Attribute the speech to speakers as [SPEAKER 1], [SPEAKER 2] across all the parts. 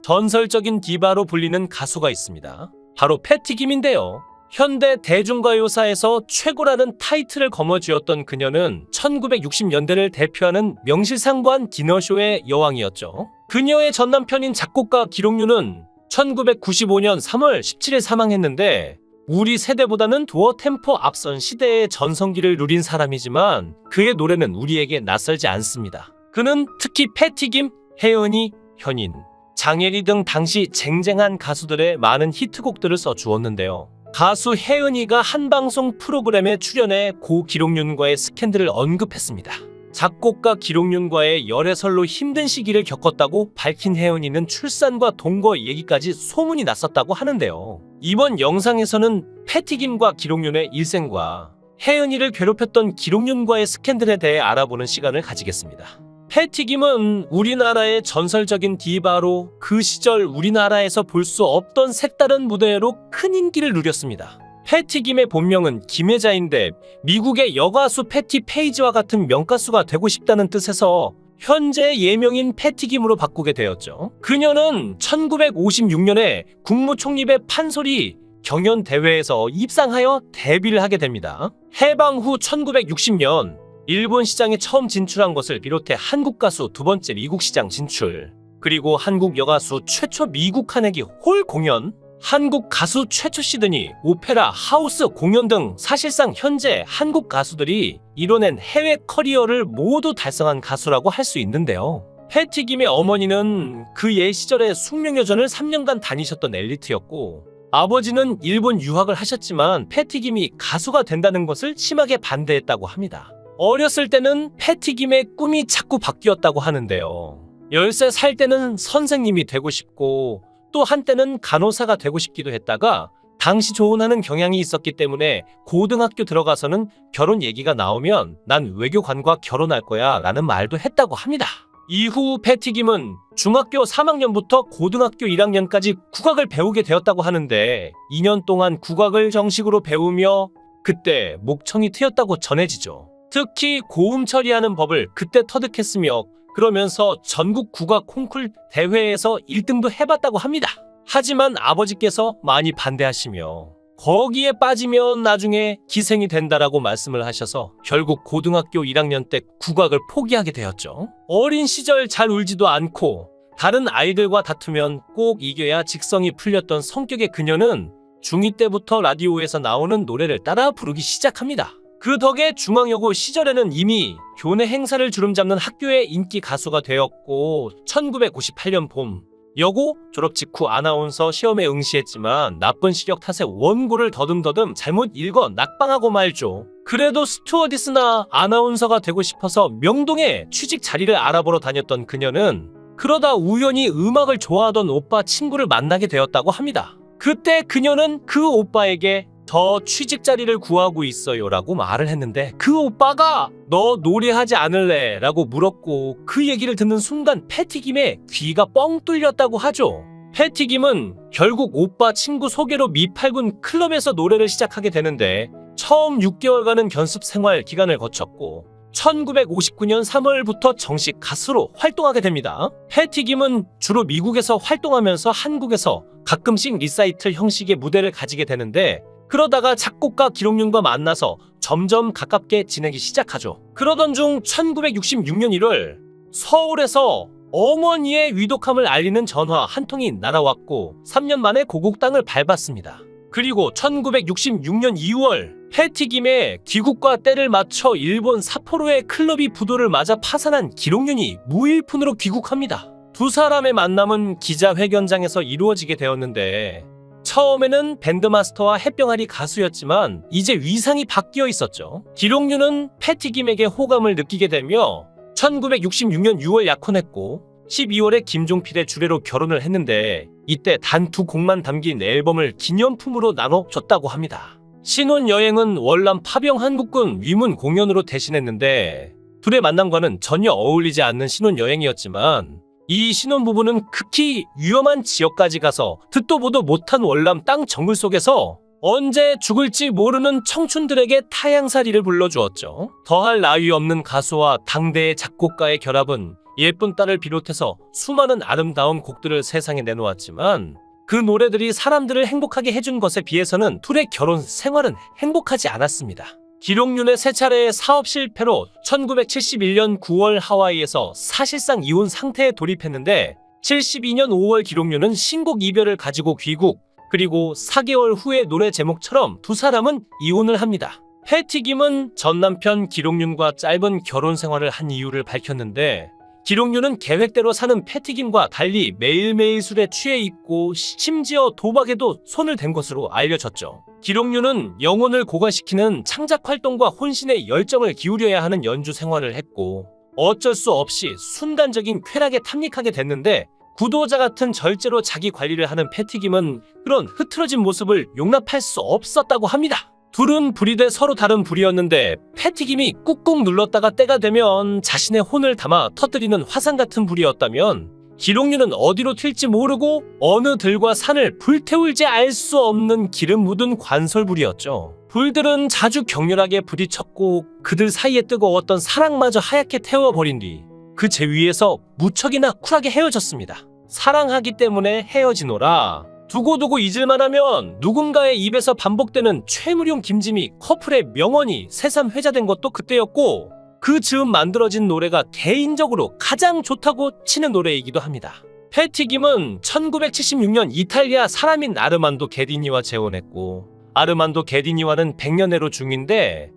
[SPEAKER 1] 전설적인 디바로 불리는 가수가 있습니다. 바로 패티 김인데요. 현대 대중가요사에서 최고라는 타이틀을 거머쥐었던 그녀는 1960년대를 대표하는 명실상부한 디너쇼의 여왕이었죠. 그녀의 전남편인 작곡가 기록유는 1995년 3월 17일 사망했는데 우리 세대보다는 도어 템포 앞선 시대의 전성기를 누린 사람이지만 그의 노래는 우리에게 낯설지 않습니다. 그는 특히 패티 김, 혜은이, 현인, 장혜리 등 당시 쟁쟁한 가수들의 많은 히트곡들을 써주었는데요. 가수 혜은이가 한 방송 프로그램에 출연해 고 기록윤과의 스캔들을 언급했습니다. 작곡가 기록윤과의 열애설로 힘든 시기를 겪었다고 밝힌 혜은이는 출산과 동거 얘기까지 소문이 났었다고 하는데요. 이번 영상에서는 패티 김과 기록윤의 일생과 혜은이를 괴롭혔던 기록윤과의 스캔들에 대해 알아보는 시간을 가지겠습니다. 패티 김은 우리나라의 전설적인 디바로 그 시절 우리나라에서 볼 수 없던 색다른 무대로 큰 인기를 누렸습니다. 패티 김의 본명은 김혜자인데 미국의 여가수 패티 페이지와 같은 명가수가 되고 싶다는 뜻에서 현재 예명인 패티 김으로 바꾸게 되었죠. 그녀는 1956년에 국무총리배 판소리 경연대회에서 입상하여 데뷔를 하게 됩니다. 해방 후 1960년 일본 시장에 처음 진출한 것을 비롯해 한국 가수 두 번째 미국 시장 진출, 그리고 한국 여가수 최초 미국 카네기 홀 공연, 한국 가수 최초 시드니 오페라 하우스 공연 등 사실상 현재 한국 가수들이 이뤄낸 해외 커리어를 모두 달성한 가수라고 할 수 있는데요. 패티 김의 어머니는 그 예 시절에 숙명여전을 3년간 다니셨던 엘리트였고 아버지는 일본 유학을 하셨지만 패티 김이 가수가 된다는 것을 심하게 반대했다고 합니다. 어렸을 때는 패티 김의 꿈이 자꾸 바뀌었다고 하는데요. 10세 살 때는 선생님이 되고 싶고 또 한때는 간호사가 되고 싶기도 했다가 당시 조언하는 경향이 있었기 때문에 고등학교 들어가서는 결혼 얘기가 나오면 난 외교관과 결혼할 거야 라는 말도 했다고 합니다. 이후 패티 김은 중학교 3학년부터 고등학교 1학년까지 국악을 배우게 되었다고 하는데 2년 동안 국악을 정식으로 배우며 그때 목청이 트였다고 전해지죠. 특히 고음 처리하는 법을 그때 터득했으며 그러면서 전국 국악 콩쿨 대회에서 1등도 해봤다고 합니다. 하지만 아버지께서 많이 반대하시며 거기에 빠지면 나중에 기생이 된다라고 말씀을 하셔서 결국 고등학교 1학년 때 국악을 포기하게 되었죠. 어린 시절 잘 울지도 않고 다른 아이들과 다투면 꼭 이겨야 직성이 풀렸던 성격의 그녀는 중2 때부터 라디오에서 나오는 노래를 따라 부르기 시작합니다. 그 덕에 중앙여고 시절에는 이미 교내 행사를 주름잡는 학교의 인기 가수가 되었고 1998년 봄 여고 졸업 직후 아나운서 시험에 응시했지만 나쁜 시력 탓에 원고를 더듬더듬 잘못 읽어 낙방하고 말죠. 그래도 스튜어디스나 아나운서가 되고 싶어서 명동에 취직 자리를 알아보러 다녔던 그녀는 그러다 우연히 음악을 좋아하던 오빠 친구를 만나게 되었다고 합니다. 그때 그녀는 그 오빠에게 저 취직 자리를 구하고 있어요 라고 말을 했는데 그 오빠가 너 노래하지 않을래? 라고 물었고 그 얘기를 듣는 순간 패티 김의 귀가 뻥 뚫렸다고 하죠. 패티 김은 결국 오빠 친구 소개로 미8군 클럽에서 노래를 시작하게 되는데 처음 6개월간은 연습 생활 기간을 거쳤고 1959년 3월부터 정식 가수로 활동하게 됩니다. 패티 김은 주로 미국에서 활동하면서 한국에서 가끔씩 리사이틀 형식의 무대를 가지게 되는데 그러다가 작곡가 기록윤과 만나서 점점 가깝게 지내기 시작하죠. 그러던 중 1966년 1월 서울에서 어머니의 위독함을 알리는 전화 한 통이 날아왔고 3년 만에 고국 땅을 밟았습니다. 그리고 1966년 2월 패티 김의 귀국과 때를 맞춰 일본 삿포로의 클럽이 부도를 맞아 파산한 기록윤이 무일푼으로 귀국합니다. 두 사람의 만남은 기자회견장에서 이루어지게 되었는데 처음에는 밴드마스터와 햇병아리 가수였지만 이제 위상이 바뀌어 있었죠. 기록윤은 패티 김에게 호감을 느끼게 되며 1966년 6월 약혼했고 12월에 김종필의 주례로 결혼을 했는데 이때 단 2곡만 담긴 앨범을 기념품으로 나눠줬다고 합니다. 신혼여행은 월남 파병 한국군 위문 공연으로 대신했는데 둘의 만남과는 전혀 어울리지 않는 신혼여행이었지만 이 신혼부부는 극히 위험한 지역까지 가서 듣도 보도 못한 월남 땅 정글 속에서 언제 죽을지 모르는 청춘들에게 타향살이를 불러주었죠. 더할 나위 없는 가수와 당대의 작곡가의 결합은 예쁜 딸을 비롯해서 수많은 아름다운 곡들을 세상에 내놓았지만 그 노래들이 사람들을 행복하게 해준 것에 비해서는 둘의 결혼 생활은 행복하지 않았습니다. 기록윤의 세 차례의 사업 실패로 1971년 9월 하와이에서 사실상 이혼 상태에 돌입했는데 72년 5월 기록윤은 신곡 이별을 가지고 귀국, 그리고 4개월 후의 노래 제목처럼 두 사람은 이혼을 합니다. 패티 김은 전 남편 기록윤과 짧은 결혼 생활을 한 이유를 밝혔는데 기록윤은 계획대로 사는 패티 김과 달리 매일매일 술에 취해 있고 심지어 도박에도 손을 댄 것으로 알려졌죠. 기록윤은 영혼을 고갈시키는 창작 활동과 혼신의 열정을 기울여야 하는 연주 생활을 했고 어쩔 수 없이 순간적인 쾌락에 탐닉하게 됐는데 구도자 같은 절제로 자기 관리를 하는 패티 김은 그런 흐트러진 모습을 용납할 수 없었다고 합니다. 둘은 불이 돼 서로 다른 불이었는데 패티 김이 꾹꾹 눌렀다가 때가 되면 자신의 혼을 담아 터뜨리는 화산 같은 불이었다면 기록윤은 어디로 튈지 모르고 어느 들과 산을 불태울지 알 수 없는 기름 묻은 관솔불이었죠. 불들은 자주 격렬하게 부딪혔고 그들 사이에 뜨거웠던 사랑마저 하얗게 태워버린 뒤 그 제 위에서 무척이나 쿨하게 헤어졌습니다. 사랑하기 때문에 헤어지노라. 두고두고 잊을만하면 누군가의 입에서 반복되는 최무룡 김지미 커플의 명언이 새삼 회자된 것도 그때였고 그 즈음 만들어진 노래가 개인적으로 가장 좋다고 치는 노래이기도 합니다. 패티 김은 1976년 이탈리아 사람인 아르만도 게디니와 재혼했고 아르만도 게디니와는 100년애로 중인데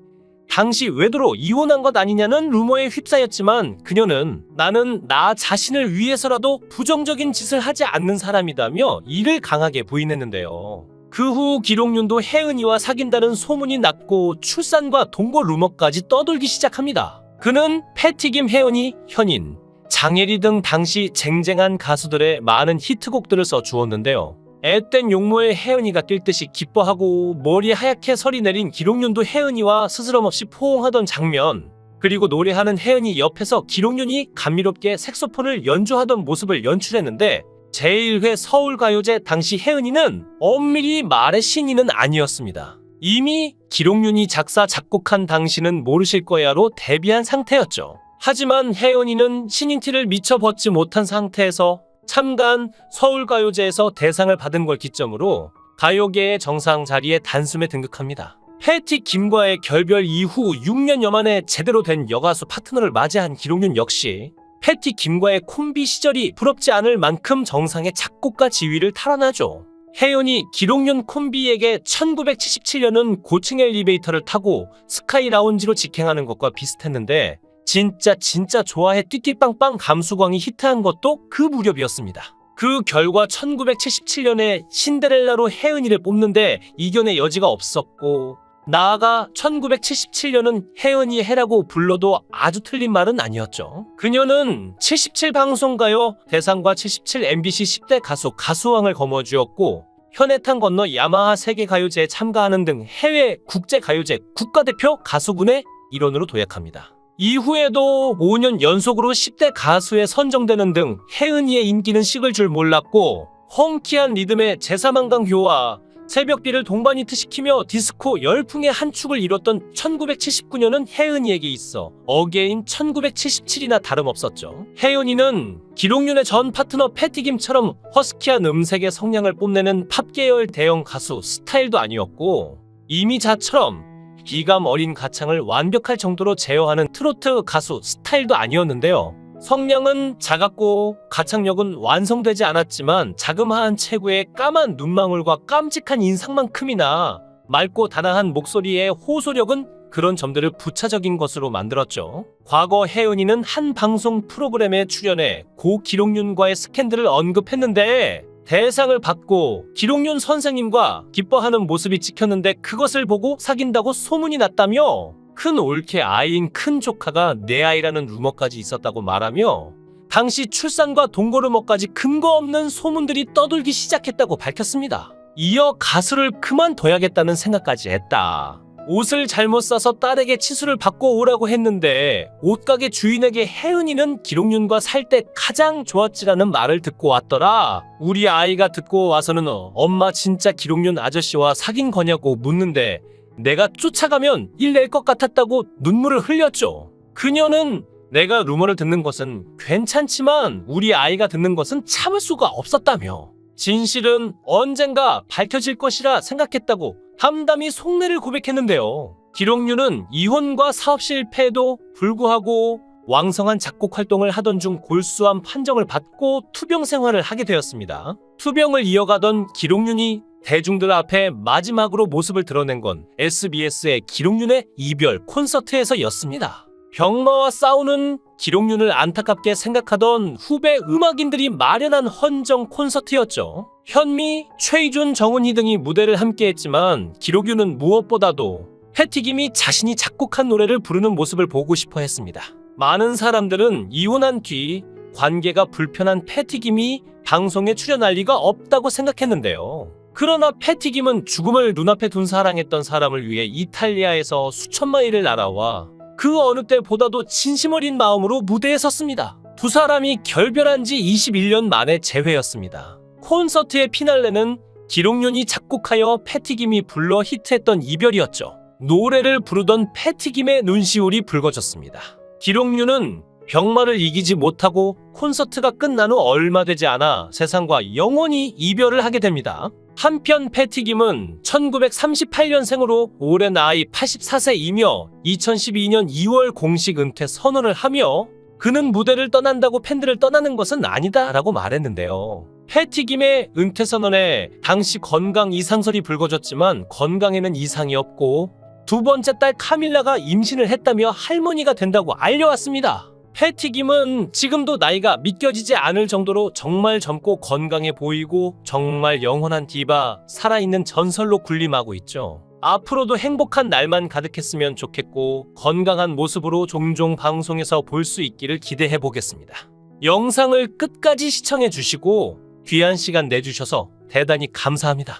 [SPEAKER 1] 당시 외도로 이혼한 것 아니냐는 루머에 휩싸였지만 그녀는 나는 나 자신을 위해서라도 부정적인 짓을 하지 않는 사람이다며 이를 강하게 부인했는데요. 그 후 기록윤도 혜은이와 사귄다는 소문이 났고 출산과 동거 루머까지 떠돌기 시작합니다. 그는 패티 김, 혜은이, 현인, 장혜리 등 당시 쟁쟁한 가수들의 많은 히트곡들을 써주었는데요. 앳된 용모에 혜은이가 뛸 듯이 기뻐하고 머리에 하얗게 설이 내린 기록윤도 혜은이와 스스럼없이 포옹하던 장면, 그리고 노래하는 혜은이 옆에서 기록윤이 감미롭게 색소폰을 연주하던 모습을 연출했는데 제1회 서울가요제 당시 혜은이는 엄밀히 말해 신인은 아니었습니다. 이미 기록윤이 작사 작곡한 당시는 모르실 거야로 데뷔한 상태였죠. 하지만 혜은이는 신인 티를 미처 벗지 못한 상태에서 참가한 서울가요제에서 대상을 받은 걸 기점으로 가요계의 정상 자리에 단숨에 등극합니다. 패티 김과의 결별 이후 6년여 만에 제대로 된 여가수 파트너를 맞이한 기록윤 역시 패티 김과의 콤비 시절이 부럽지 않을 만큼 정상의 작곡가 지위를 탈환하죠. 혜연이 기록윤 콤비에게 1977년은 고층 엘리베이터를 타고 스카이 라운지로 직행하는 것과 비슷했는데 진짜 좋아해 띠띠빵빵 감수광이 히트한 것도 그 무렵이었습니다. 그 결과 1977년에 신데렐라로 혜은이를 뽑는데 이견의 여지가 없었고 나아가 1977년은 혜은이의 해라고 불러도 아주 틀린 말은 아니었죠. 그녀는 77 방송가요 대상과 77 MBC 10대 가수 가수왕을 거머쥐었고 현해탄 건너 야마하 세계가요제에 참가하는 등 해외 국제가요제 국가대표 가수군의 일원으로 도약합니다. 이후에도 5년 연속으로 10대 가수에 선정되는 등 혜은이의 인기는 식을 줄 몰랐고 펑키한 리듬의 제3한강 교와 새벽비를 동반 히트시키며 디스코 열풍의 한 축을 이뤘던 1979년은 혜은이에게 있어 어게인 1977이나 다름없었죠. 혜은이는 기록윤의 전 파트너 패티 김처럼 허스키한 음색의 성량을 뽐내는 팝계열 대형 가수 스타일도 아니었고 이미 자처럼 비감 어린 가창을 완벽할 정도로 제어하는 트로트 가수 스타일도 아니었는데요. 성량은 작았고 가창력은 완성되지 않았지만 자그마한 체구의 까만 눈망울과 깜찍한 인상만큼이나 맑고 단아한 목소리의 호소력은 그런 점들을 부차적인 것으로 만들었죠. 과거 혜은이는 한 방송 프로그램에 출연해 고 기록윤과의 스캔들을 언급했는데 대상을 받고 기록윤 선생님과 기뻐하는 모습이 찍혔는데 그것을 보고 사귄다고 소문이 났다며 큰 올케 아이인 큰 조카가 내 아이라는 루머까지 있었다고 말하며 당시 출산과 동거 루머까지 근거 없는 소문들이 떠돌기 시작했다고 밝혔습니다. 이어 가수를 그만둬야겠다는 생각까지 했다. 옷을 잘못 사서 딸에게 치수를 받고 오라고 했는데 옷가게 주인에게 혜은이는 기록윤과 살 때 가장 좋았지라는 말을 듣고 왔더라. 우리 아이가 듣고 와서는 엄마 진짜 기록윤 아저씨와 사귄 거냐고 묻는데 내가 쫓아가면 일 낼 것 같았다고 눈물을 흘렸죠. 그녀는 내가 루머를 듣는 것은 괜찮지만 우리 아이가 듣는 것은 참을 수가 없었다며 진실은 언젠가 밝혀질 것이라 생각했다고 담담히 속내를 고백했는데요. 기록유는 이혼과 사업 실패에도 불구하고 왕성한 작곡 활동을 하던 중 골수암 판정을 받고 투병 생활을 하게 되었습니다. 투병을 이어가던 기록윤이 대중들 앞에 마지막으로 모습을 드러낸 건 SBS의 기록윤의 이별 콘서트에서였습니다. 병마와 싸우는 기록윤을 안타깝게 생각하던 후배 음악인들이 마련한 헌정 콘서트였죠. 현미, 최희준, 정은희 등이 무대를 함께했지만 기록윤은 무엇보다도 패티김이 자신이 작곡한 노래를 부르는 모습을 보고 싶어 했습니다. 많은 사람들은 이혼한 뒤 관계가 불편한 패티김이 방송에 출연할 리가 없다고 생각했는데요. 그러나 패티김은 죽음을 눈앞에 둔 사랑했던 사람을 위해 이탈리아에서 수천 마일을 날아와 그 어느 때보다도 진심 어린 마음으로 무대에 섰습니다. 두 사람이 결별한 지 21년 만의 재회였습니다. 콘서트의 피날레는 기록윤이 작곡하여 패티김이 불러 히트했던 이별이었죠. 노래를 부르던 패티김의 눈시울이 붉어졌습니다. 기록윤은 병마를 이기지 못하고 콘서트가 끝난 후 얼마 되지 않아 세상과 영원히 이별을 하게 됩니다. 한편 패티김은 1938년생으로 올해 나이 84세이며 2012년 2월 공식 은퇴 선언을 하며 그는 무대를 떠난다고 팬들을 떠나는 것은 아니다 라고 말했는데요. 패티김의 은퇴 선언에 당시 건강 이상설이 불거졌지만 건강에는 이상이 없고 두 번째 딸 카밀라가 임신을 했다며 할머니가 된다고 알려왔습니다. 패티김은 지금도 나이가 믿겨지지 않을 정도로 정말 젊고 건강해 보이고 정말 영원한 디바, 살아있는 전설로 군림하고 있죠. 앞으로도 행복한 날만 가득했으면 좋겠고 건강한 모습으로 종종 방송에서 볼 수 있기를 기대해 보겠습니다. 영상을 끝까지 시청해 주시고 귀한 시간 내주셔서 대단히 감사합니다.